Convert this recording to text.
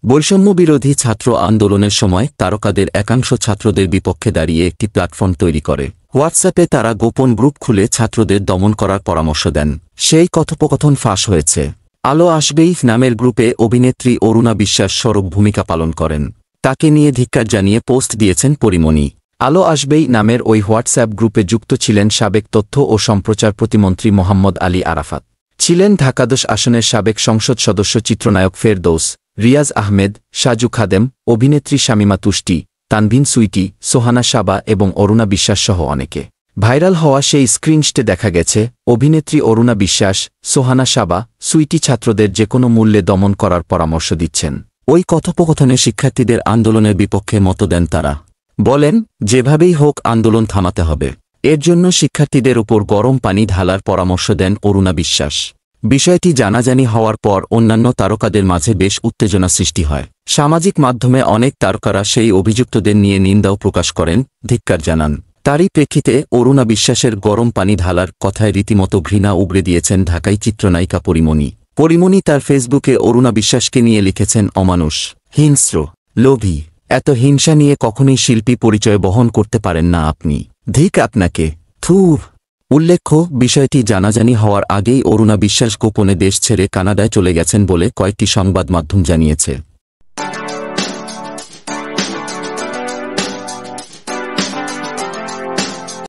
বৈষম্যবিরোধী ছাত্র আন্দোলনের সময় তারকাদের একাংশ ছাত্রদের বিপক্ষে দাঁড়িয়ে একটি প্ল্যাটফর্ম তৈরি করে হোয়াটসঅ্যাপে তারা গোপন গ্রুপ খুলে ছাত্রদের দমন করার পরামর্শ দেন। সেই কথোপকথন ফাঁস হয়েছে। আলো আসবেই নামের গ্রুপে অভিনেত্রী অরুণা বিশ্বাস সরব ভূমিকা পালন করেন। তাকে নিয়ে ধিক্কার জানিয়ে পোস্ট দিয়েছেন পরিমণি। আলো আসবেই নামের ওই হোয়াটসঅ্যাপ গ্রুপে যুক্ত ছিলেন সাবেক তথ্য ও সম্প্রচার প্রতিমন্ত্রী মোহাম্মদ আলী আরাফাত, ছিলেন ঢাকা 10 আসনের সাবেক সংসদ সদস্য চিত্রনায়ক ফেরদৌস, রিয়াজ আহমেদ, সাজু খাদেম, অভিনেত্রী শামিমা তুষ্টি, তানভিন সুইটি, সোহানা সাবা এবং অরুণা বিশ্বাস সহ অনেকে। ভাইরাল হওয়া সেই স্ক্রিনশটে দেখা গেছে অভিনেত্রী অরুণা বিশ্বাস, সোহানা সাবা, সুইটি ছাত্রদের যেকোনো মূল্যে দমন করার পরামর্শ দিচ্ছেন। ওই কথোপকথনে শিক্ষার্থীদের আন্দোলনের বিপক্ষে মত দেন তারা। বলেন, যেভাবেই হোক আন্দোলন থামাতে হবে। এর জন্য শিক্ষার্থীদের উপর গরম পানি ঢালার পরামর্শ দেন অরুণা বিশ্বাস। বিষয়টি জানাজানি হওয়ার পর অন্যান্য তারকাদের মাঝে বেশ উত্তেজনা সৃষ্টি হয়। সামাজিক মাধ্যমে অনেক তারকারা সেই অভিযুক্তদের নিয়ে নিন্দাও প্রকাশ করেন, ধিক্কার জানান। তারই প্রেক্ষিতে অরুণা বিশ্বাসের গরম পানি ঢালার কথায় রীতিমতো ঘৃণা উগরে দিয়েছেন ঢাকাই চিত্রনায়িকা পরিমণি। পরিমণি তার ফেসবুকে অরুণা বিশ্বাসকে নিয়ে লিখেছেন, অমানুষ, হিংস্র, লোভী, এত হিংসা নিয়ে কখনোই শিল্পী পরিচয় বহন করতে পারেন না আপনি। ধিক আপনাকে, থু। উল্লেখ্য, বিষয়টি জানাজানি হওয়ার আগেই অরুণা বিশ্বাস গোপনে দেশ ছেড়ে কানাডায় চলে গেছেন বলে কয়েকটি সংবাদ মাধ্যম জানিয়েছে।